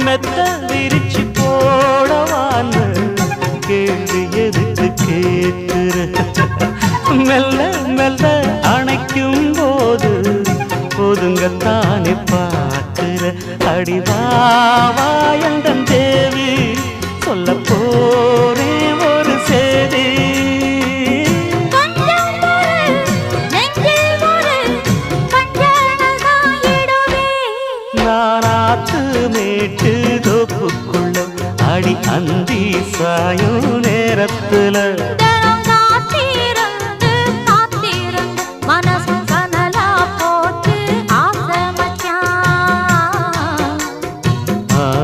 மெத்த விரிச்சு போடவான்னு கேள்வி எதுக்கு கேட்கிற மெல்ல மெல்ல அணைக்கும் போது ஒதுங்கத்தானே பார்க்கிற அடிவாவாயந்தன் தேவி சொல்ல போரே ஒரு சேதி நானாத்து மேட்டு தோப்புக்குள்ள அடி அந்தி சாயும் நேரத்துல